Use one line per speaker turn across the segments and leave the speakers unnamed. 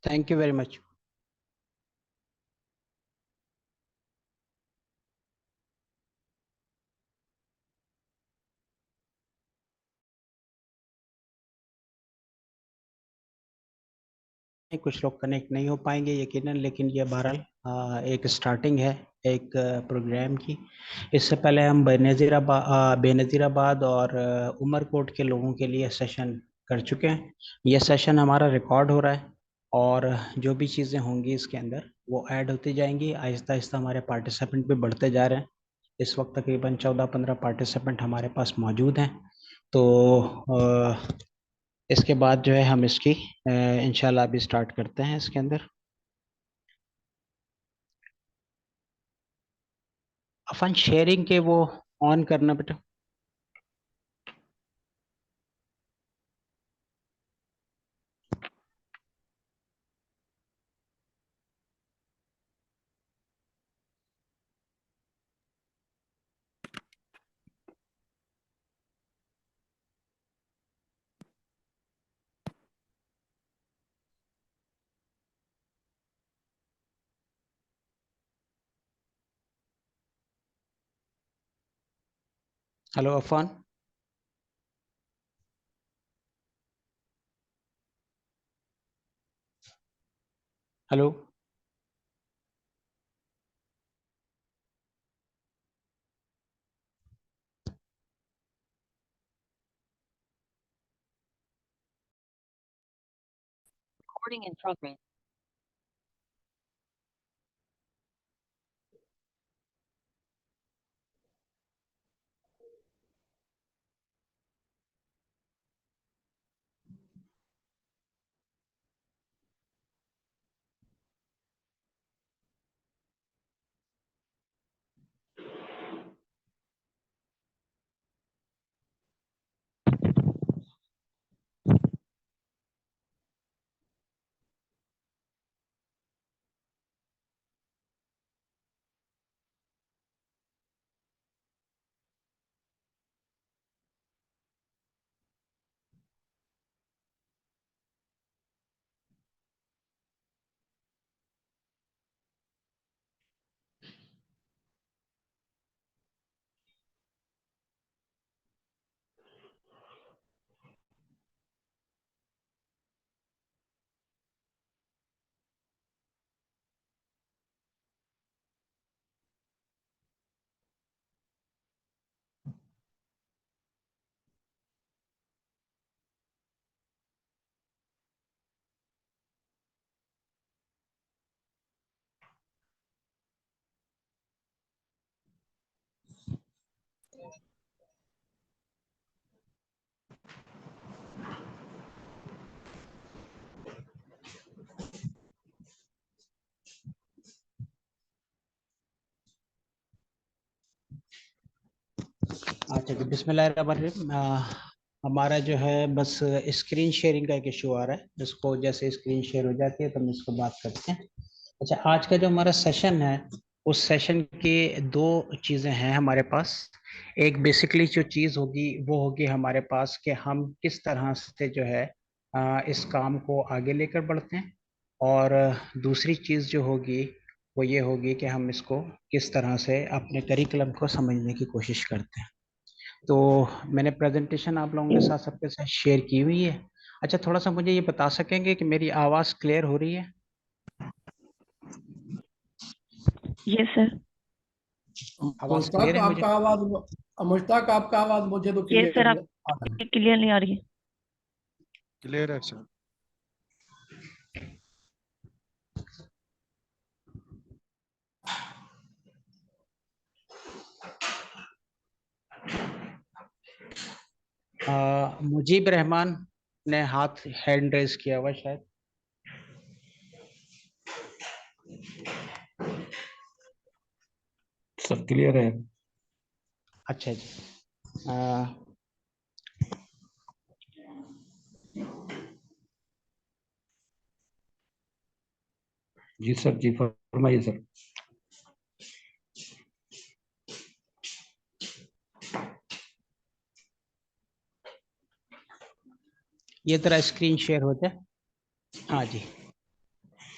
Thank you very much. कुछ लोग connect नहीं हो पाएंगे यकीनन, लेकिन ये बहरहाल एक स्टार्टिंग है एक प्रोग्राम की। इससे पहले हम बेनज़ीराबाद और उमरकोट के लोगों के लिए सेशन कर चुके हैं। ये सेशन हमारा रिकॉर्ड हो रहा है, और जो भी चीज़ें होंगी इसके अंदर वो ऐड होती जाएंगी। आहिस्ता आहिस्ता हमारे पार्टिसिपेंट भी बढ़ते जा रहे हैं। इस वक्त तकरीबन 14-15 पार्टिसिपेंट हमारे पास मौजूद हैं। तो इसके बाद जो है हम इसकी इंशाल्लाह अभी स्टार्ट करते हैं इसके अंदर। अपन शेयरिंग के वो ऑन करना बेटा। Hello Afan. Hello.
Recording in progress.
अच्छा जी, बिस्मिल्लाहिर्रहमानिर्रहीम। हमारा जो है बस स्क्रीन शेयरिंग का एक इशू आ रहा है। इसको जैसे स्क्रीन शेयर हो जाती है तो हम इसको बात करते हैं। अच्छा, आज का जो हमारा सेशन है, उस सेशन के दो चीज़ें हैं हमारे पास। एक बेसिकली जो चीज़ होगी वो होगी हमारे पास कि हम किस तरह से जो है इस काम को आगे लेकर बढ़ते हैं। और दूसरी चीज़ जो होगी वो ये होगी कि हम इसको किस तरह से अपने करिकुलम को समझने की कोशिश करते हैं। तो मैंने प्रेजेंटेशन आप लोगों के साथ सबके साथ शेयर की हुई है। अच्छा, थोड़ा सा मुझे ये बता सकेंगे कि मेरी आवाज़ क्लियर हो रही है?
Yes, sir.
आवाज़
मुश्ताक
क्लियर है मुझे?
आपका आवाज मुश्ताक आपका आवाज मुझे तो
Yes, sir.
क्लियर आ रहा है।
आपकी क्लियर नहीं आ रही है।
क्लियर है सर।
मुजीब रहमान ने हाथ हैंड रेज किया हुआ शायद।
सब क्लियर है।
अच्छा जी। अ,
जी सर, जी फरमाइए सर।
ये तरह स्क्रीन शेयर हो जाए। हाँ जी।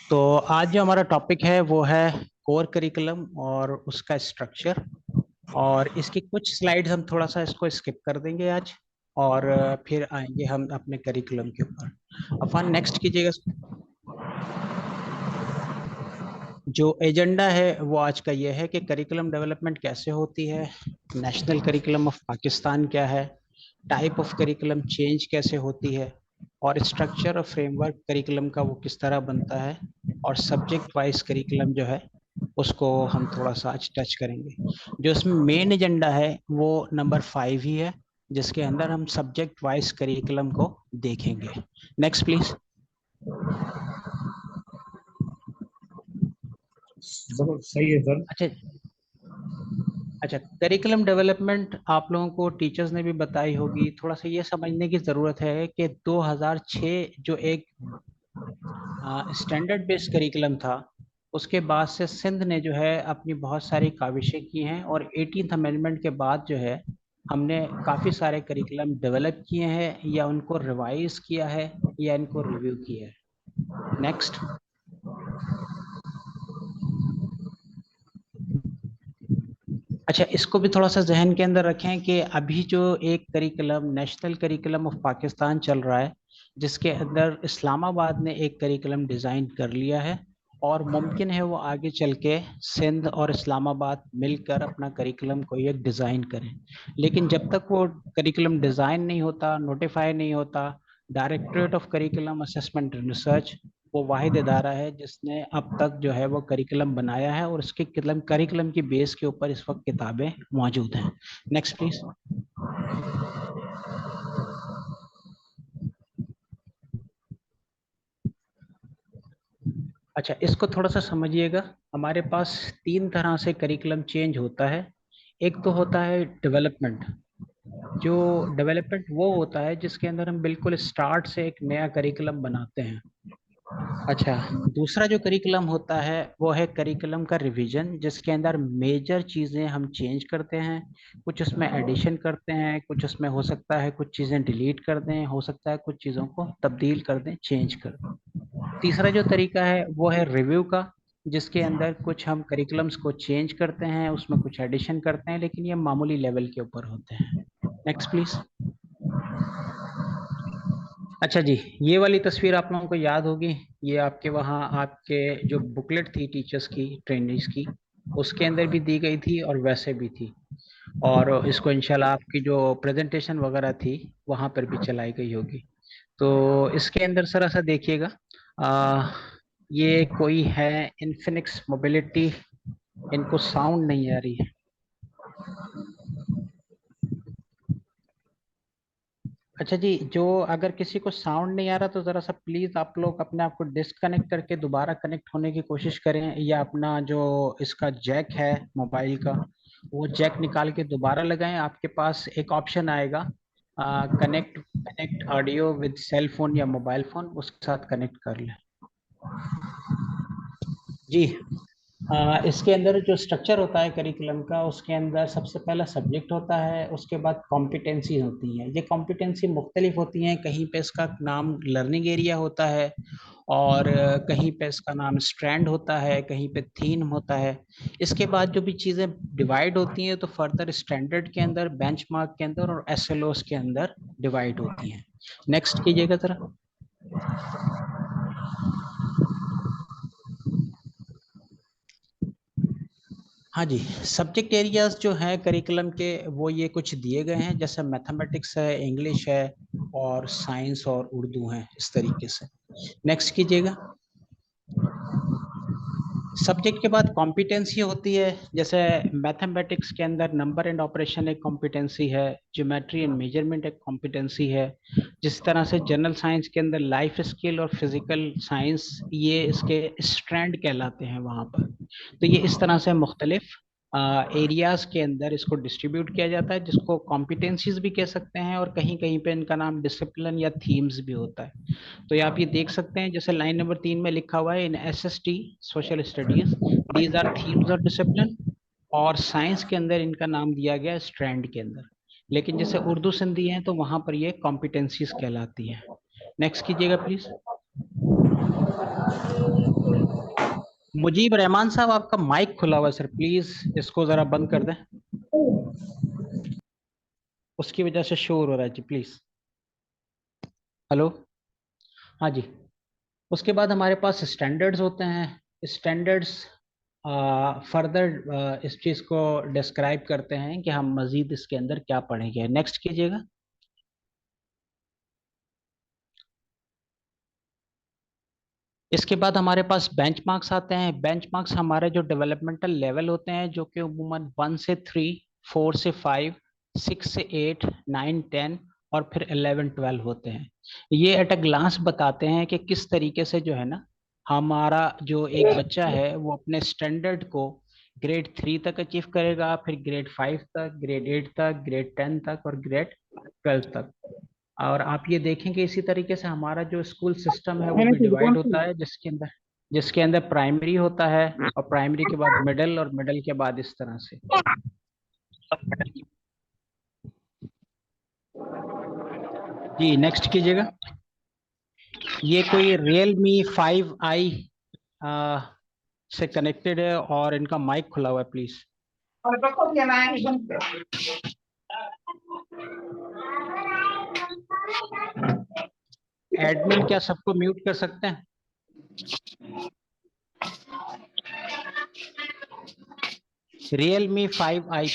तो आज जो हमारा टॉपिक है वो है कोर करिकुलम और उसका स्ट्रक्चर, और इसकी कुछ स्लाइड्स हम थोड़ा सा इसको स्किप कर देंगे आज, और फिर आएंगे हम अपने करिकुलम के ऊपर। अपन नेक्स्ट कीजिएगा। जो एजेंडा है वो आज का ये है कि करिकुलम डेवलपमेंट कैसे होती है, नेशनल करिकुलम ऑफ पाकिस्तान क्या है, टाइप ऑफ करिकुलम चेंज कैसे होती है, और स्ट्रक्चर और फ्रेमवर्क करिकुलम का वो किस तरह बनता है, और सब्जेक्ट वाइज करिकुलम जो है उसको हम थोड़ा सा आज टच करेंगे। जो इसमें मेन एजेंडा है वो नंबर 5 ही है, जिसके अंदर हम सब्जेक्ट वाइज करिकुलम को देखेंगे। Next please.
सही है सर।
अच्छा अच्छा, करिकुलम डेवलपमेंट आप लोगों को टीचर्स ने भी बताई होगी। थोड़ा सा ये समझने की ज़रूरत है कि 2006 जो एक स्टैंडर्ड बेस्ड करिकुलम था, उसके बाद से सिंध ने जो है अपनी बहुत सारी काविशें की हैं, और 18th अमेंडमेंट के बाद जो है हमने काफ़ी सारे करिकुलम डेवलप किए हैं, या उनको रिवाइज किया है, या इनको रिव्यू किया है। नेक्स्ट। अच्छा, इसको भी थोड़ा सा जहन के अंदर रखें कि अभी जो एक curriculum national curriculum of Pakistan चल रहा है, जिसके अंदर इस्लामाबाद ने एक करिकुलम डिज़ाइन कर लिया है, और मुमकिन है वो आगे चल के सिंध और इस्लामाबाद मिलकर अपना करिकुलम कोई एक डिज़ाइन करें। लेकिन जब तक वो करिकुलम डिज़ाइन नहीं होता, नोटिफाई नहीं होता, directorate of curriculum assessment and research वो वाहिद इदारा है जिसने अब तक जो है वो करिकुलम बनाया है, और उसके करिकुलम की बेस के ऊपर इस वक्त किताबें मौजूद हैं। Next please. अच्छा, इसको थोड़ा सा समझिएगा। हमारे पास 3 तरह से करिकुलम चेंज होता है। एक तो होता है डेवलपमेंट। जो डेवलपमेंट वो होता है जिसके अंदर हम बिल्कुल स्टार्ट से एक नया करिकुलम बनाते हैं। अच्छा, दूसरा जो करिकुलम होता है वो है करिकुलम का रिवीजन, जिसके अंदर मेजर चीज़ें हम चेंज करते हैं, कुछ उसमें एडिशन करते हैं, कुछ उसमें हो सकता है कुछ चीज़ें डिलीट कर दें, हो सकता है कुछ चीज़ों को तब्दील कर दें, चेंज कर दें। तीसरा जो तरीका है वो है रिव्यू का, जिसके अंदर कुछ हम करिकुलम्स को चेंज करते हैं, उसमें कुछ एडिशन करते हैं, लेकिन ये मामूली लेवल के ऊपर होते हैं। Next please. अच्छा जी, ये वाली तस्वीर आप लोगों को याद होगी। ये आपके वहाँ आपके जो बुकलेट थी टीचर्स की, ट्रेनिंग्स की, उसके अंदर भी दी गई थी और वैसे भी थी, और इसको इंशाल्लाह आपकी जो प्रेजेंटेशन वगैरह थी वहाँ पर भी चलाई गई होगी। तो इसके अंदर सर ऐसा देखिएगा, ये कोई है इन्फिनिक्स मोबिलिटी, इनको साउंड नहीं आ रही है। अच्छा जी, जो अगर किसी को साउंड नहीं आ रहा तो जरा सा प्लीज आप लोग अपने आप को डिस्कनेक्ट करके दोबारा कनेक्ट होने की कोशिश करें, या अपना जो इसका जैक है मोबाइल का, वो जैक निकाल के दोबारा लगाएं। आपके पास एक ऑप्शन आएगा, connect connect audio with cell phone या मोबाइल फोन, उसके साथ कनेक्ट कर लें। जी, इसके अंदर जो स्ट्रक्चर होता है करिकुलम का, उसके अंदर सबसे पहला सब्जेक्ट होता है, उसके बाद कॉम्पिटेंसी होती हैं। ये कॉम्पिटेंसी मुख्तलिफ होती हैं, कहीं पे इसका नाम लर्निंग एरिया होता है, और कहीं पे इसका नाम स्ट्रैंड होता है, कहीं पे थीम होता है। इसके बाद जो भी चीज़ें डिवाइड होती हैं तो फर्दर स्टैंडर्ड के अंदर, बेंचमार्क के अंदर, और एसएलओस के अंदर डिवाइड होती हैं। नेक्स्ट कीजिएगा जरा। हाँ जी, सब्जेक्ट एरियाज जो हैं करिकुलम के वो ये कुछ दिए गए हैं, जैसे मैथमेटिक्स है, इंग्लिश है, और साइंस और उर्दू है, इस तरीके से। नेक्स्ट कीजिएगा। सब्जेक्ट के बाद कॉम्पिटेंसी होती है, जैसे मैथमेटिक्स के अंदर नंबर एंड ऑपरेशन एक कॉम्पिटेंसी है, ज्योमेट्री एंड मेजरमेंट एक कॉम्पिटेंसी है। जिस तरह से जनरल साइंस के अंदर लाइफ स्किल और फिजिकल साइंस ये इसके स्ट्रैंड कहलाते हैं वहाँ पर। तो ये इस तरह से मुख्तलिफ एरियाज के अंदर इसको डिस्ट्रीब्यूट किया जाता है, जिसको कॉम्पिटेंसीज भी कह सकते हैं, और कहीं कहीं पे इनका नाम डिसिप्लिन या थीम्स भी होता है। तो ये आप ये देख सकते हैं, जैसे लाइन नंबर 3 में लिखा हुआ है, in SST social studies these are themes of discipline, और साइंस के अंदर इनका नाम दिया गया स्ट्रैंड के अंदर। लेकिन जैसे उर्दू सिंधी है तो वहां पर ये कॉम्पिटेंसीज कहलाती हैं। नेक्स्ट कीजिएगा प्लीज। मुजीब रहमान साहब, आपका माइक खुला हुआ है सर, प्लीज इसको जरा बंद कर दें, उसकी वजह से शोर हो रहा है जी, प्लीज। हेलो। हाँ जी। उसके बाद हमारे पास स्टैंडर्ड्स होते हैं। स्टैंडर्ड्स फर्दर इस चीज़ को डिस्क्राइब करते हैं कि हम मजीद इसके अंदर क्या पढ़ेंगे। नेक्स्ट कीजिएगा। इसके बाद हमारे पास बेंचमार्क्स आते हैं। बेंचमार्क्स हमारे जो डेवलपमेंटल लेवल होते हैं, जो कि उमूमन 1 से 3, 4 से 5, 6 से 8, 9, 10 और फिर 11, 12 होते हैं। ये एट अ ग्लांस बताते हैं कि किस तरीके से जो है ना, हमारा जो एक बच्चा है वो अपने स्टैंडर्ड को ग्रेड 3 तक अचीव करेगा, फिर ग्रेड 5 तक, ग्रेड 8 तक, ग्रेड 10 तक और ग्रेड 12 तक। और आप ये देखेंगे इसी तरीके से हमारा जो स्कूल सिस्टम है वो भी डिवाइड होता है, जिसके अंदर प्राइमरी होता है, और प्राइमरी के बाद मिडिल, और मिडिल के बाद इस तरह से। जी नेक्स्ट कीजिएगा। ये कोई Realme 5i से कनेक्टेड है और इनका माइक खुला हुआ है, प्लीज। एडमिन क्या सबको म्यूट कर सकते हैं? Realme 5i।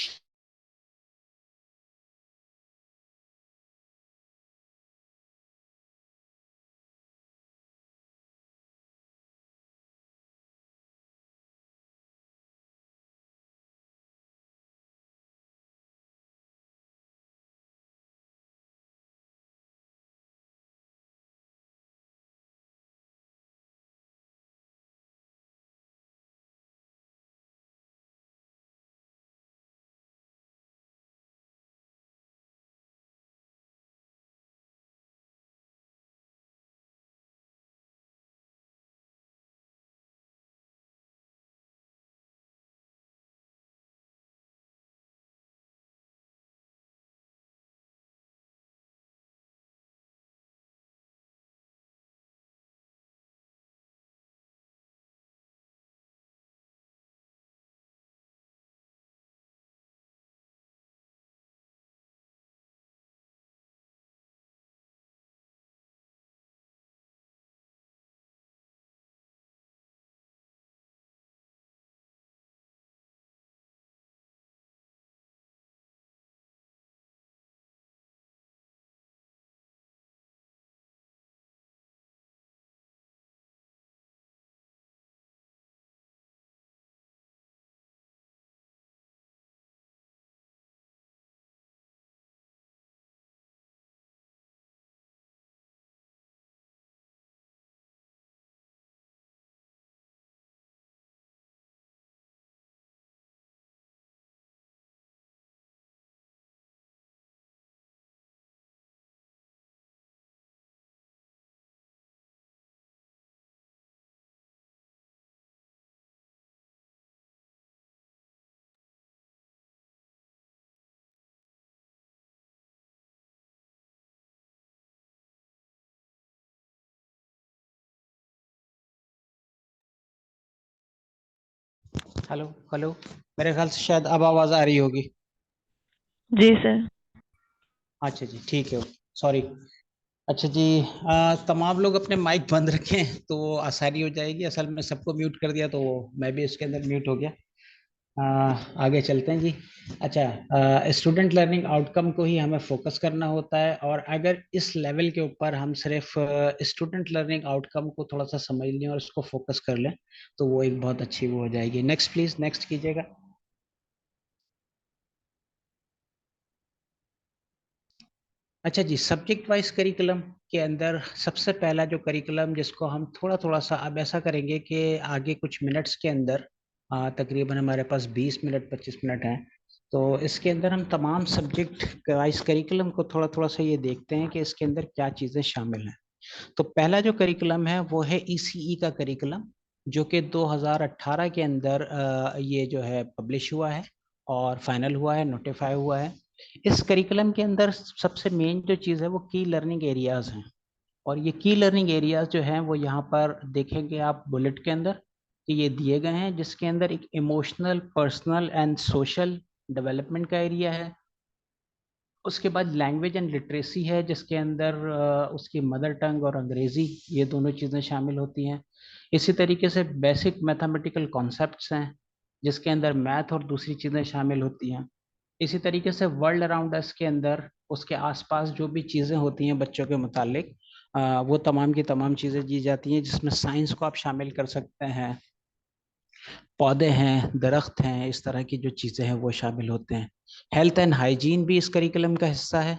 Hello hello. मेरे ख्याल से शायद अब आवाज आ रही होगी।
जी सर।
अच्छा जी, ठीक है, सॉरी। अच्छा जी, तमाम लोग अपने माइक बंद रखें तो वो आसानी हो जाएगी। असल में सबको म्यूट कर दिया तो मैं भी इसके अंदर म्यूट हो गया। आगे चलते हैं जी। अच्छा, स्टूडेंट लर्निंग आउटकम को ही हमें फोकस करना होता है, और अगर इस लेवल के ऊपर हम सिर्फ स्टूडेंट लर्निंग आउटकम को थोड़ा सा समझ लें और उसको फोकस कर लें तो वो एक बहुत अच्छी वो हो जाएगी। नेक्स्ट प्लीज, नेक्स्ट कीजिएगा। अच्छा जी, सब्जेक्ट वाइज करिकुलम के अंदर सबसे पहला जो करिकुलम जिसको हम थोड़ा थोड़ा सा अब ऐसा करेंगे कि आगे कुछ मिनट्स के अंदर, तकरीबन हमारे पास 20 मिनट 25 मिनट हैं, तो इसके अंदर हम तमाम सब्जेक्ट वाइज करिकुलम को थोड़ा थोड़ा सा ये देखते हैं कि इसके अंदर क्या चीज़ें शामिल हैं। तो पहला जो करिकुलम है वो है ईसीई का करिकुलम, जो कि 2018 के अंदर ये जो है पब्लिश हुआ है और फाइनल हुआ है, नोटिफाई हुआ है। इस करिकुलम के अंदर सबसे मेन जो चीज़ है वो की लर्निंग एरियाज हैं, और ये की लर्निंग एरियाज जो हैं वो यहाँ पर देखेंगे आप बुलेट के अंदर। कि ये दिए गए हैं, जिसके अंदर एक emotional, personal and social development का एरिया है। उसके बाद लैंग्वेज एंड लिटरेसी है, जिसके अंदर उसकी मदर टंग और अंग्रेजी, ये दोनों चीज़ें शामिल होती हैं। इसी तरीके से बेसिक मैथमेटिकल कॉन्सेप्ट्स हैं, जिसके अंदर मैथ और दूसरी चीज़ें शामिल होती हैं। इसी तरीके से वर्ल्ड अराउंड अस के अंदर उसके आसपास जो भी चीज़ें होती हैं बच्चों के मुतालिक, वो तमाम की तमाम चीज़ें दी जाती हैं, जिसमें साइंस को आप शामिल कर सकते हैं, पौधे हैं, दरख्त हैं, इस तरह की जो चीज़ें हैं वो शामिल होते हैं। हेल्थ एंड हाइजीन भी इस करिकुलम का हिस्सा है,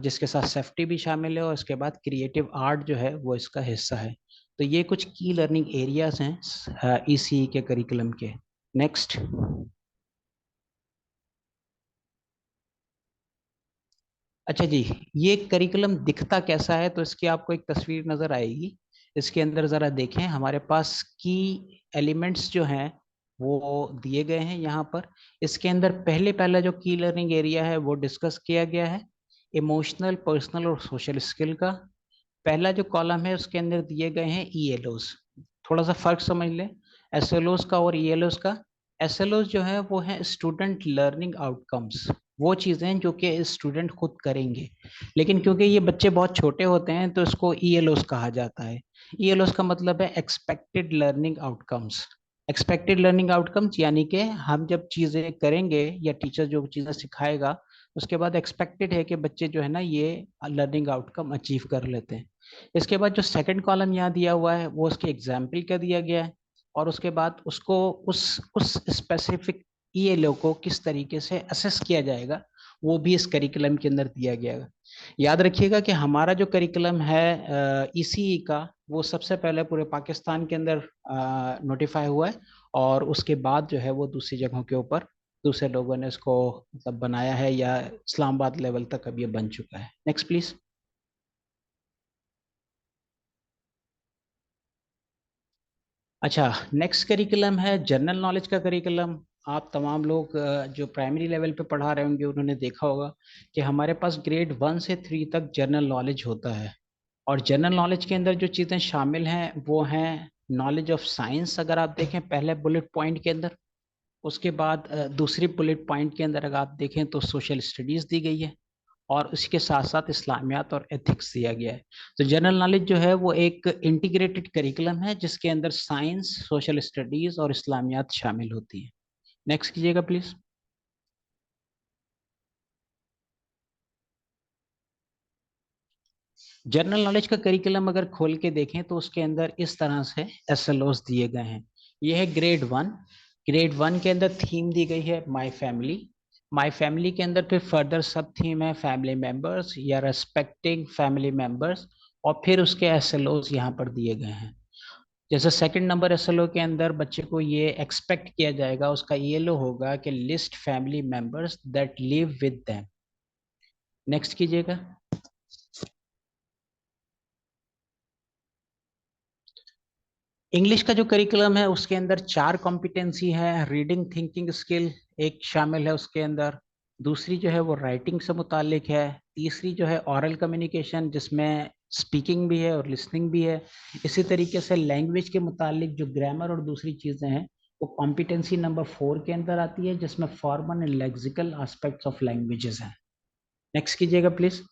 जिसके साथ सेफ्टी भी शामिल है, और उसके बाद क्रिएटिव आर्ट जो है वो इसका हिस्सा है। तो ये कुछ की लर्निंग एरियाज हैं ईसीई के करिकुलम के। नेक्स्ट। अच्छा जी, ये करिकुलम दिखता कैसा है, तो इसकी आपको एक तस्वीर नजर आएगी। इसके अंदर जरा देखें, हमारे पास की एलिमेंट्स जो हैं वो दिए गए हैं यहाँ पर। इसके अंदर पहला जो की लर्निंग एरिया है वो डिस्कस किया गया है, इमोशनल, पर्सनल और सोशल स्किल का। पहला जो कॉलम है उसके अंदर दिए गए हैं ईएलओस। थोड़ा सा फर्क समझ लें एसएलओस का और ईएलओस का। एसएलओस जो है वो है स्टूडेंट लर्निंग आउटकम्स, वो चीज़ें जो कि स्टूडेंट खुद करेंगे, लेकिन क्योंकि ये बच्चे बहुत छोटे होते हैं तो इसको ईएलओस कहा जाता है। ईएलओस का मतलब है expected learning outcomes. Expected learning outcomes यानी कि हम जब चीज़ें करेंगे या टीचर जो चीज़ें सिखाएगा, उसके बाद एक्सपेक्टेड है कि बच्चे जो है ना ये लर्निंग आउटकम अचीव कर लेते हैं। इसके बाद जो सेकंड कॉलम यहाँ दिया हुआ है वो उसके एग्जाम्पल का दिया गया है, और उसके बाद उसको उस स्पेसिफिक ईएलओ को किस तरीके से असेस किया जाएगा वो भी इस करिकुलम के अंदर दिया गया है। याद रखिएगा कि हमारा जो करिकुलम है ईसीई का, वो सबसे पहले पूरे पाकिस्तान के अंदर नोटिफाई हुआ है, और उसके बाद जो है वो दूसरी जगहों के ऊपर दूसरे लोगों ने इसको मतलब बनाया है, या इस्लामाबाद लेवल तक अब ये बन चुका है। Next please. अच्छा, नेक्स्ट करिकुलम है जनरल नॉलेज का करिकुलम। आप तमाम लोग जो प्राइमरी लेवल पे पढ़ा रहे होंगे उन्होंने देखा होगा कि हमारे पास ग्रेड 1 से 3 तक जनरल नॉलेज होता है। और जनरल नॉलेज के अंदर जो चीज़ें शामिल हैं वो हैं नॉलेज ऑफ साइंस, अगर आप देखें पहले बुलेट पॉइंट के अंदर। उसके बाद दूसरी बुलेट पॉइंट के अंदर अगर आप देखें तो सोशल स्टडीज़ दी गई है, और उसके साथ साथ इस्लामियात और एथिक्स दिया गया है। तो जनरल नॉलेज जो है वो एक इंटीग्रेटेड करिकुलम है, जिसके अंदर साइंस, सोशल स्टडीज और इस्लामियात शामिल होती है। नेक्स्ट कीजिएगा प्लीज। जनरल नॉलेज का करिकुलम अगर खोल के देखें तो उसके अंदर इस तरह से एसएलओस दिए गए हैं। ये है ग्रेड 1। ग्रेड 1 के अंदर थीम दी गई है माय फैमिली। माय फैमिली के अंदर फिर फर्दर सब थीम है फैमिली मेंबर्स या रेस्पेक्टिंग फैमिली मेंबर्स, और फिर उसके एसएलओस यहाँ पर दिए गए हैं। जैसे सेकंड नंबर एसएलओ के अंदर बच्चे को ये एक्सपेक्ट किया जाएगा, उसका ईएलओ होगा कि list family members that live with them. Next कीजिएगा। इंग्लिश का जो करिकुलम है उसके अंदर 4 कॉम्पिटेंसी है। रीडिंग थिंकिंग स्किल एक शामिल है उसके अंदर। दूसरी जो है वो राइटिंग से मुतालिक है। तीसरी जो है ऑरल कम्युनिकेशन, जिसमें स्पीकिंग भी है और लिसनिंग भी है। इसी तरीके से लैंग्वेज के मुतालिक जो ग्रामर और दूसरी चीज़ें हैं वो कॉम्पिटेंसी नंबर 4 के अंदर आती है, जिसमें formal and lexical aspects of languages हैं। नेक्स्ट कीजिएगा प्लीज।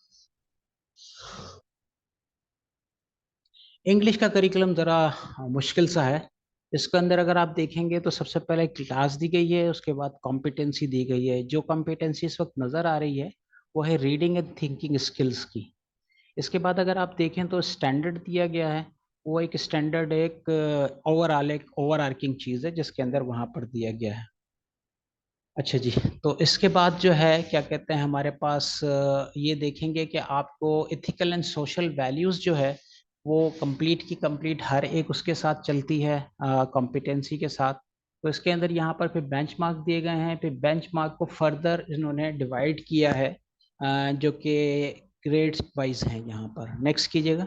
इंग्लिश का करिकुलम ज़रा मुश्किल सा है। इसके अंदर अगर आप देखेंगे तो सबसे पहले क्लास दी गई है, उसके बाद कॉम्पिटेंसी दी गई है। जो कॉम्पिटेंसी इस वक्त नज़र आ रही है वो है रीडिंग एंड थिंकिंग स्किल्स की। इसके बाद अगर आप देखें तो स्टैंडर्ड दिया गया है। वो एक स्टैंडर्ड एक ओवर आर्किंग चीज़ है जिसके अंदर वहाँ पर दिया गया है। अच्छा जी, तो इसके बाद जो है क्या कहते हैं हमारे पास ये देखेंगे कि आपको इथिकल एंड सोशल वैल्यूज़ जो है वो कंप्लीट की कंप्लीट हर एक उसके साथ चलती है कॉम्पिटेंसी के साथ। तो इसके अंदर यहाँ पर फिर बेंच मार्क दिए गए हैं, फिर बेंच मार्क को फर्दर इन्होंने डिवाइड किया है, जो कि ग्रेड्स वाइज हैं यहाँ पर। नेक्स्ट कीजिएगा।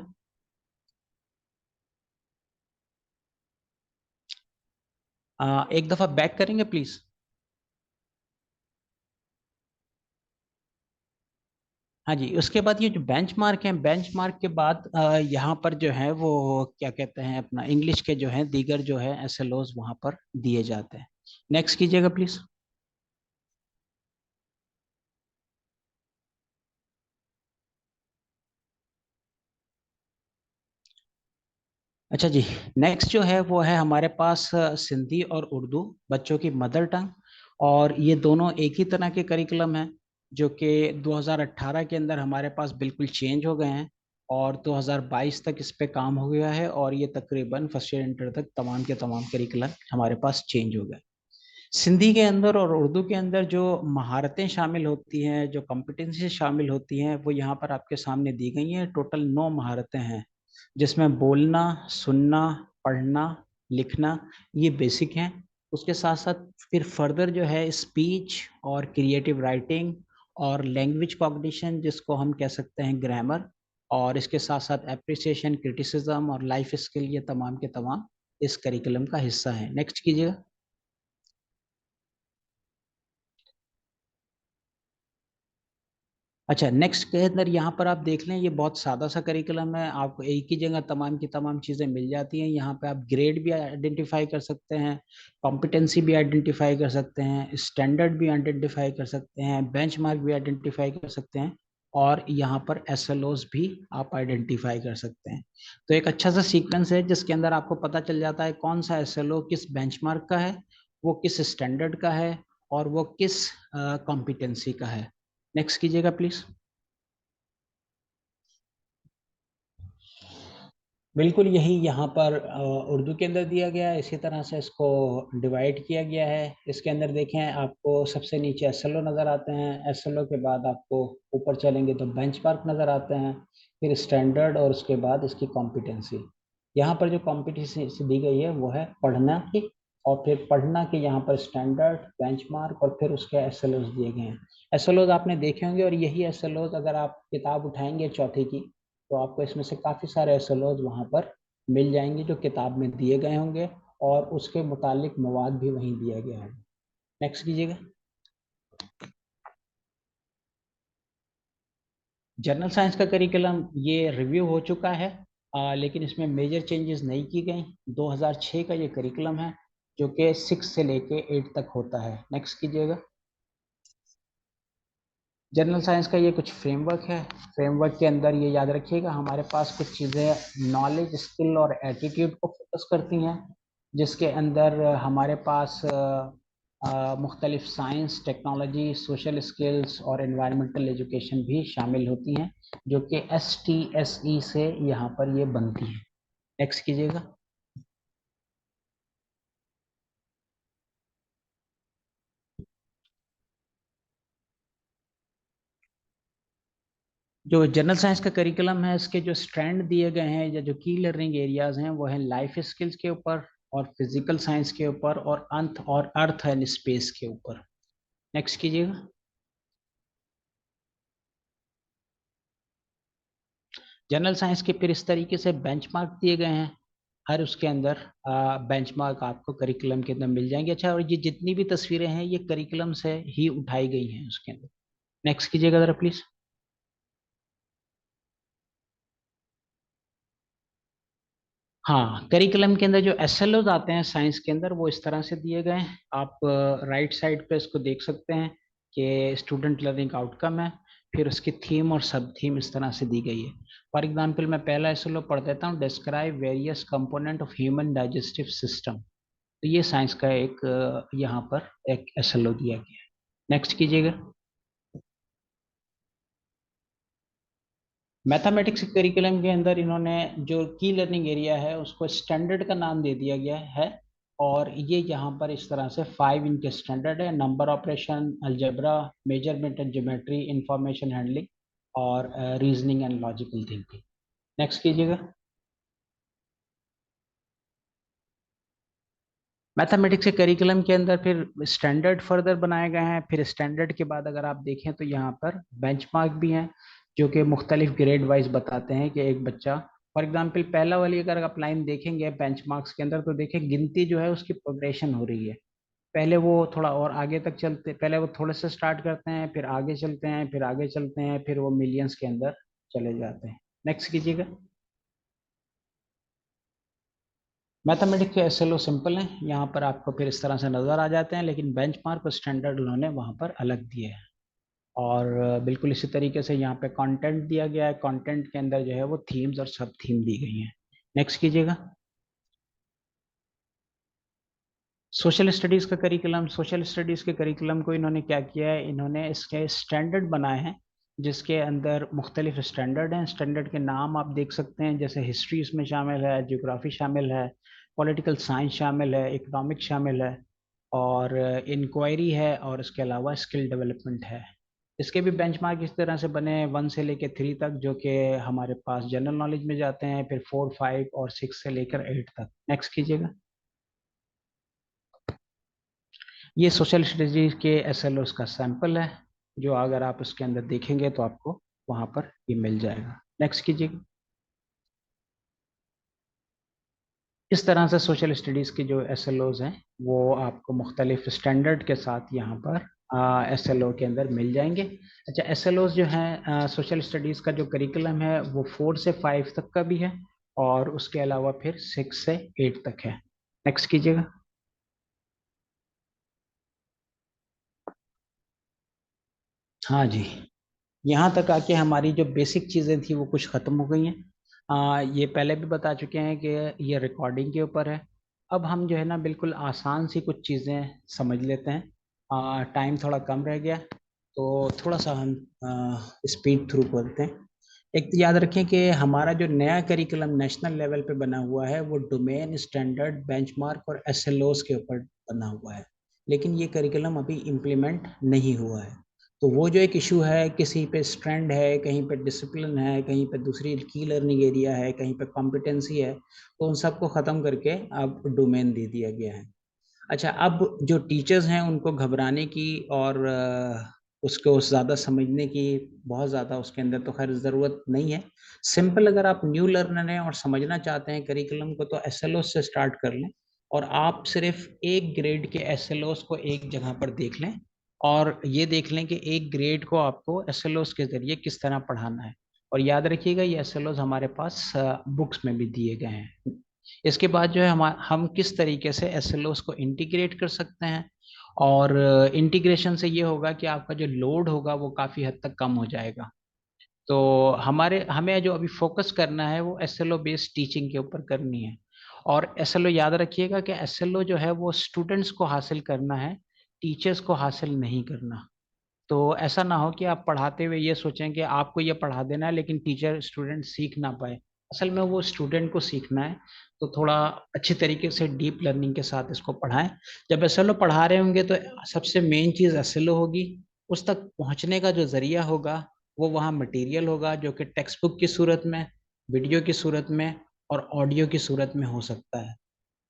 एक दफ़ा बैक करेंगे प्लीज़। हाँ जी, उसके बाद ये जो बेंचमार्क है, बेंचमार्क के बाद यहाँ पर जो है वो क्या कहते हैं, अपना इंग्लिश के जो है दीगर जो है एसएलओज वहाँ पर दिए जाते हैं। नेक्स्ट कीजिएगा प्लीज। अच्छा जी, नेक्स्ट जो है वो है हमारे पास सिंधी और उर्दू बच्चों की मदर टंग। और ये दोनों एक ही तरह के करिकुलम हैं जो कि 2018 के अंदर हमारे पास बिल्कुल चेंज हो गए हैं, और 2022 तक इस पे काम हो गया है, और ये तकरीबन फर्स्ट ईयर इंटर तक तमाम के तमाम करिकुलम हमारे पास चेंज हो गए। सिंधी के अंदर और उर्दू के अंदर जो महारतें शामिल होती हैं, जो कॉम्पिटेंसी शामिल होती हैं, वो यहाँ पर आपके सामने दी गई हैं। टोटल 9 महारतें हैं, जिसमें बोलना, सुनना, पढ़ना, लिखना, ये बेसिक हैं। उसके साथ साथ फिर फर्दर जो है स्पीच और क्रिएटिव राइटिंग और लैंग्वेज कॉग्निशन, जिसको हम कह सकते हैं ग्रामर, और इसके साथ साथ एप्रिसिएशन, क्रिटिसिज्म और लाइफ स्किल, ये तमाम के तमाम इस करिकुलम का हिस्सा है। नेक्स्ट कीजिएगा। अच्छा, नेक्स्ट के अंदर यहाँ पर आप देख लें, ये बहुत सादा सा करिकुलम है। आपको एक ही जगह तमाम की तमाम चीज़ें मिल जाती हैं। यहाँ पे आप ग्रेड भी आइडेंटिफाई कर सकते हैं, कॉम्पिटेंसी भी आइडेंटिफाई कर सकते हैं, स्टैंडर्ड भी आइडेंटिफाई कर सकते हैं, बेंचमार्क भी आइडेंटिफाई कर सकते हैं, और यहाँ पर एसएलओज भी आप आइडेंटिफाई कर सकते हैं। तो एक अच्छा सा सीक्वेंस है जिसके अंदर आपको पता चल जाता है कौन सा एसएलओ किस बेंचमार्क का है, वो किस स्टैंडर्ड का है, और वो किस कॉम्पिटेंसी का है। नेक्स्ट कीजिएगा प्लीज। बिल्कुल यही यहाँ पर उर्दू के अंदर दिया गया है, इसी तरह से इसको डिवाइड किया गया है। इसके अंदर देखें, आपको सबसे नीचे एसएलओ नज़र आते हैं, एसएलओ के बाद आपको ऊपर चलेंगे तो बेंचमार्क नज़र आते हैं, फिर स्टैंडर्ड, और उसके बाद इसकी कॉम्पिटेंसी। यहाँ पर जो कॉम्पिटेंसी दी गई है वो है पढ़ना की, और फिर पढ़ना के यहाँ पर स्टैंडर्ड, बेंचमार्क, और फिर उसके एसएलओज दिए गए हैं। एसएलओज आपने देखे होंगे, और यही एसएलओज अगर आप किताब उठाएंगे चौथी की, तो आपको इसमें से काफ़ी सारे एसएलओज वहाँ पर मिल जाएंगे जो किताब में दिए गए होंगे, और उसके मुतालिक मवाद भी वहीं दिया गया है। नेक्स्ट कीजिएगा। जनरल साइंस का करिकुलम ये रिव्यू हो चुका है, लेकिन इसमें मेजर चेंजेस नहीं की गई। 2006 का ये करिकुलम है जो कि 6 से लेके 8 तक होता है। नेक्स्ट कीजिएगा। जनरल साइंस का ये कुछ फ्रेमवर्क है। फ्रेमवर्क के अंदर ये याद रखिएगा, हमारे पास कुछ चीज़ें नॉलेज, स्किल और एटीट्यूड को फोकस करती हैं, जिसके अंदर हमारे पास मुख्तलिफ साइंस, टेक्नोलॉजी, सोशल स्किल्स और एनवायरमेंटल एजुकेशन भी शामिल होती हैं, जो कि STSE से यहाँ पर ये बनती हैं। नेक्स्ट कीजिएगा। जो जनरल साइंस का करिकुलम है, इसके जो स्ट्रैंड दिए गए हैं या जो की लर्निंग एरियाज हैं, वो है लाइफ स्किल्स के ऊपर, और फिजिकल साइंस के ऊपर, और अंत और अर्थ एंड स्पेस के ऊपर। नेक्स्ट कीजिएगा। जनरल साइंस के फिर इस तरीके से बेंचमार्क दिए गए हैं, हर उसके अंदर बेंचमार्क आपको करिकुलम के अंदर मिल जाएंगे। अच्छा, और ये जितनी भी तस्वीरें हैं ये करिकुलम से ही उठाई गई हैं उसके अंदर। नेक्स्ट कीजिएगा जरा प्लीज। हाँ, करिकुलम के अंदर जो एसएलओज आते हैं साइंस के अंदर, वो इस तरह से दिए गए हैं। आप राइट साइड पे इसको देख सकते हैं कि स्टूडेंट लर्निंग आउटकम है, फिर उसकी थीम और सब थीम इस तरह से दी गई है। फॉर एग्जांपल मैं पहला एसएलओ पढ़ देता हूँ, describe various component of human digestive system. तो ये साइंस का एक यहाँ पर एक एसएलओ दिया गया है। नेक्स्ट कीजिएगा। मैथमेटिक्स करिकुलम के अंदर इन्होंने जो की लर्निंग एरिया है उसको स्टैंडर्ड का नाम दे दिया गया है, और ये यहाँ पर इस तरह से 5 इनके स्टैंडर्ड है: number operation, algebra, measurement and geometry, information handling, और reasoning and logical thinking. Next कीजिएगा। मैथमेटिक्स के करिकुलम के अंदर फिर स्टैंडर्ड फर्दर बनाए गए हैं। फिर स्टैंडर्ड के बाद अगर आप देखें तो यहाँ पर बेंचमार्क भी हैं, जो कि मुख्तलिफ ग्रेड वाइज बताते हैं कि एक बच्चा, फॉर एग्जांपल पहला वाली अगर आप लाइन देखेंगे बेंचमार्क्स के अंदर, तो देखिए गिनती जो है उसकी प्रोग्रेशन हो रही है। पहले वो थोड़ा और आगे तक चलते, पहले वो थोड़े से स्टार्ट करते हैं, फिर आगे चलते हैं, फिर आगे चलते हैं, फिर वो मिलियंस के अंदर चले जाते हैं। नेक्स्ट कीजिएगा। मैथमेटिक्स के एसएलओ सिंपल है, यहाँ पर आपको फिर इस तरह से नजर आ जाते हैं, लेकिन बेंचमार्क और स्टैंडर्ड उन्होंने वहाँ पर अलग दिए हैं। और बिल्कुल इसी तरीके से यहाँ पे कंटेंट दिया गया है, कंटेंट के अंदर जो है वो थीम्स और सब थीम दी गई हैं। नेक्स्ट कीजिएगा। सोशल स्टडीज का करिकुलम, सोशल स्टडीज के करिकुलम को इन्होंने क्या किया है, इन्होंने इसके स्टैंडर्ड बनाए हैं, जिसके अंदर मुख्तलिफ स्टैंडर्ड हैं। स्टैंडर्ड के नाम आप देख सकते हैं, जैसे हिस्ट्री इसमें शामिल है, ज्योग्राफी शामिल है, पॉलिटिकल साइंस शामिल है, इकोनॉमिक्स शामिल है, और इंक्वायरी है, और इसके अलावा स्किल डेवलपमेंट है। इसके भी बेंचमार्क इस तरह से बने हैं, 1 से लेकर 3 तक, जो कि हमारे पास जनरल नॉलेज में जाते हैं, फिर 4, 5 और 6 से लेकर 8 तक। नेक्स्ट कीजिएगा। ये सोशल स्टडीज के एसएलओस का सैंपल है, जो अगर आप उसके अंदर देखेंगे तो आपको वहां पर ये मिल जाएगा। नेक्स्ट कीजिए। इस तरह से सोशल स्टडीज के जो एसएलओस हैं वो आपको मुख्तलिफ स्टैंडर्ड के साथ यहाँ पर एसएलओ के अंदर मिल जाएंगे। अच्छा, एसएलओस जो हैं सोशल स्टडीज का जो करिकुलम है वो 4 से 5 तक का भी है, और उसके अलावा फिर 6 से 8 तक है। नेक्स्ट कीजिएगा। हाँ जी, यहाँ तक आके हमारी जो बेसिक चीज़ें थी वो कुछ ख़त्म हो गई हैं। ये पहले भी बता चुके हैं कि ये रिकॉर्डिंग के ऊपर है। अब हम जो है ना बिल्कुल आसान सी कुछ चीज़ें समझ लेते हैं। टाइम थोड़ा कम रह गया, तो थोड़ा सा हम स्पीड थ्रू करते हैं। एक तो याद रखें कि हमारा जो नया करिकुलम नेशनल लेवल पे बना हुआ है वो डोमेन स्टैंडर्ड बेंचमार्क और एसएलओस के ऊपर बना हुआ है, लेकिन ये करिकुलम अभी इम्प्लीमेंट नहीं हुआ है। तो वो जो एक इशू है, किसी पे स्ट्रेंड है, कहीं पे डिसिप्लिन है, कहीं पे दूसरी की लर्निंग एरिया है, कहीं पे कॉम्पिटेंसी है, तो उन सबको ख़त्म करके अब डोमेन दे दिया गया है। अच्छा, अब जो टीचर्स हैं उनको घबराने की और उसको ज़्यादा समझने की बहुत ज़्यादा उसके अंदर तो खैर ज़रूरत नहीं है। सिंपल, अगर आप न्यू लर्नर हैं और समझना चाहते हैं करिकुलम को, तो एसएलओ से स्टार्ट कर लें, और आप सिर्फ एक ग्रेड के एसएलओस को एक जगह पर देख लें, और ये देख लें कि एक ग्रेड को आपको एसएलओस के ज़रिए किस तरह पढ़ाना है। और याद रखिएगा ये एसएलओस हमारे पास बुक्स में भी दिए गए हैं। इसके बाद जो है हम किस तरीके से एसएलओस को इंटीग्रेट कर सकते हैं, और इंटीग्रेशन से ये होगा कि आपका जो लोड होगा वो काफ़ी हद तक कम हो जाएगा। तो हमें जो अभी फोकस करना है वो एसएलओ बेस्ड टीचिंग के ऊपर करनी है। और एसएलओ याद रखिएगा कि एसएलओ जो है वो स्टूडेंट्स को हासिल करना है, टीचर्स को हासिल नहीं करना। तो ऐसा ना हो कि आप पढ़ाते हुए ये सोचें कि आपको ये पढ़ा देना है लेकिन टीचर स्टूडेंट सीख ना पाए। असल में वो स्टूडेंट को सीखना है, तो थोड़ा अच्छे तरीके से डीप लर्निंग के साथ इसको पढ़ाएं। जब एसएलओ पढ़ा रहे होंगे तो सबसे मेन चीज़ एसएलओ होगी। उस तक पहुंचने का जो जरिया होगा वो वहाँ मटेरियल होगा, जो कि टेक्स्ट बुक की सूरत में, वीडियो की सूरत में और ऑडियो की सूरत में हो सकता है।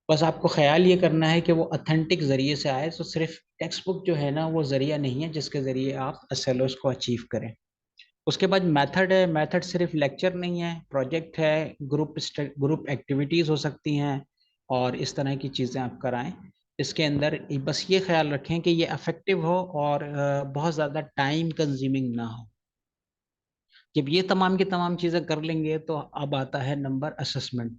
बस आपको ख्याल ये करना है कि वो ऑथेंटिक जरिए से आए, तो सिर्फ टेक्स्ट बुक जो है ना वो जरिया नहीं है जिसके जरिए आप एसएलओस को अचीव करें। उसके बाद मेथड है। मेथड सिर्फ लेक्चर नहीं है, प्रोजेक्ट है, ग्रुप एक्टिविटीज हो सकती हैं, और इस तरह की चीज़ें आप कराएं। इसके अंदर बस ये ख्याल रखें कि ये अफेक्टिव हो और बहुत ज़्यादा टाइम कंज्यूमिंग ना हो। जब ये तमाम की तमाम चीज़ें कर लेंगे तो अब आता है नंबर असेसमेंट।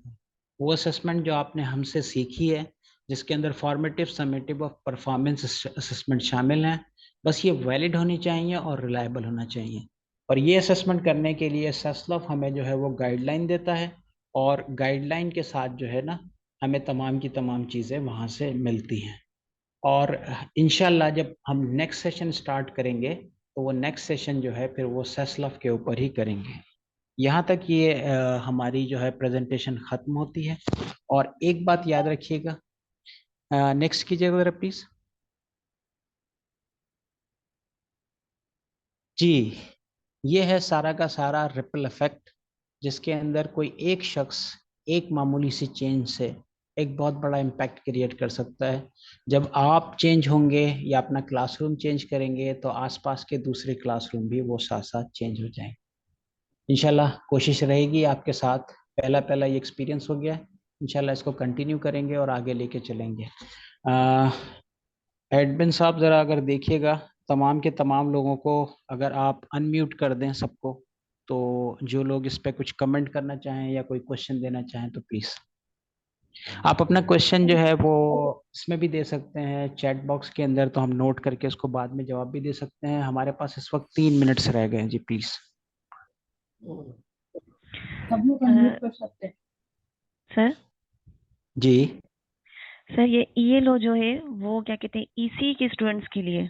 वो असेसमेंट जो आपने हमसे सीखी है, जिसके अंदर फॉर्मेटिव समेटिव और परफॉर्मेंस असेसमेंट शामिल हैं, बस ये वैलिड होनी चाहिए और रिलायबल होना चाहिए। और ये असेसमेंट करने के लिए सेस्लॉफ हमें जो है वो गाइडलाइन देता है, और गाइडलाइन के साथ जो है ना हमें तमाम की तमाम चीज़ें वहाँ से मिलती हैं। और इंशाल्लाह जब हम नेक्स्ट सेशन स्टार्ट करेंगे तो वो नेक्स्ट सेशन जो है फिर वो सेस्लॉफ के ऊपर ही करेंगे। यहाँ तक ये हमारी जो है प्रेजेंटेशन ख़त्म होती है। और एक बात याद रखिएगा, नेक्स्ट कीजिएगा ज़रा प्लीज़। जी, ये है सारा का सारा रिपल इफेक्ट, जिसके अंदर कोई एक शख्स एक मामूली सी चेंज से एक बहुत बड़ा इम्पैक्ट क्रिएट कर सकता है। जब आप चेंज होंगे या अपना क्लासरूम चेंज करेंगे तो आसपास के दूसरे क्लासरूम भी वो साथ साथ चेंज हो जाएंगे। इंशाल्लाह कोशिश रहेगी आपके साथ। पहला पहला ये एक्सपीरियंस हो गया, इंशाल्लाह इसको कंटिन्यू करेंगे और आगे लेके चलेंगे। एडमिन साहब जरा अगर देखिएगा तमाम के तमाम लोगों को, अगर आप अनम्यूट कर दें सबको, तो जो लोग इस पे कुछ कमेंट करना चाहें या कोई क्वेश्चन देना चाहें तो प्लीज आप अपना क्वेश्चन जो है वो इसमें भी दे सकते हैं चैट बॉक्स के अंदर, तो हम नोट करके उसको बाद में जवाब भी दे सकते हैं। हमारे पास इस वक्त 3 मिनट्स रह गए हैं जी, प्लीज।
सब लोग अनम्यूट कर सकते हैं।
सर
जी
सर ये ईएलओ जो है वो क्या कहते हैं ईसी के स्टूडेंट्स के लिए।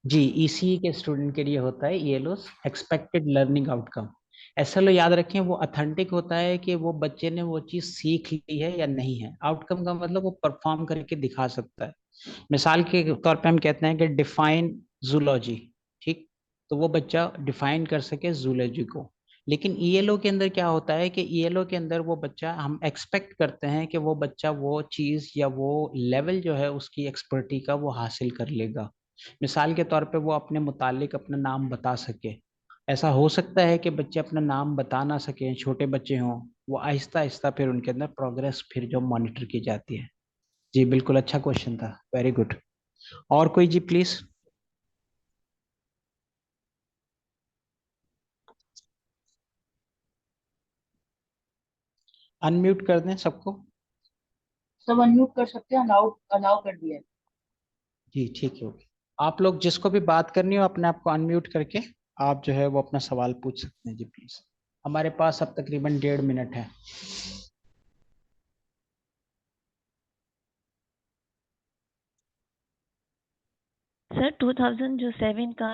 जी, ईसीई के स्टूडेंट के लिए होता है ईएलओ, एक्सपेक्टेड लर्निंग आउटकम। एसएलओ याद रखें वो अथेंटिक होता है कि वो बच्चे ने वो चीज सीख ली है या नहीं है। आउटकम का मतलब वो परफॉर्म करके दिखा सकता है। मिसाल के तौर पे हम कहते हैं कि डिफाइन जूलॉजी, ठीक, तो वो बच्चा डिफाइन कर सके जूलॉजी को। लेकिन ईएलओ के अंदर क्या होता है कि ईएलओ के अंदर वो बच्चा, हम एक्सपेक्ट करते हैं कि वो बच्चा वो चीज या वो लेवल जो है उसकी एक्सपर्टी का वो हासिल कर लेगा। मिसाल के तौर पे वो अपने मुतालिक अपना नाम बता सके। ऐसा हो सकता है कि बच्चे अपना नाम बता ना सके, छोटे बच्चे हों, वो आहिस्ता आहिस्ता फिर उनके अंदर प्रोग्रेस फिर जो मॉनिटर की जाती है। जी बिल्कुल, अच्छा क्वेश्चन था, वेरी गुड। और कोई जी प्लीज। अनम्यूट कर दें सबको।
सब अनम्यूट कर सकते हैं, अलाउ अलाउ कर दिया है।
जी ठीक है, ओके। आप लोग जिसको भी बात करनी हो अपने आप को अनम्यूट करके आप जो है वो अपना सवाल पूछ सकते हैं जी प्लीज। हमारे पास अब तकरीबन 1.5 मिनट है।
सर 2007 का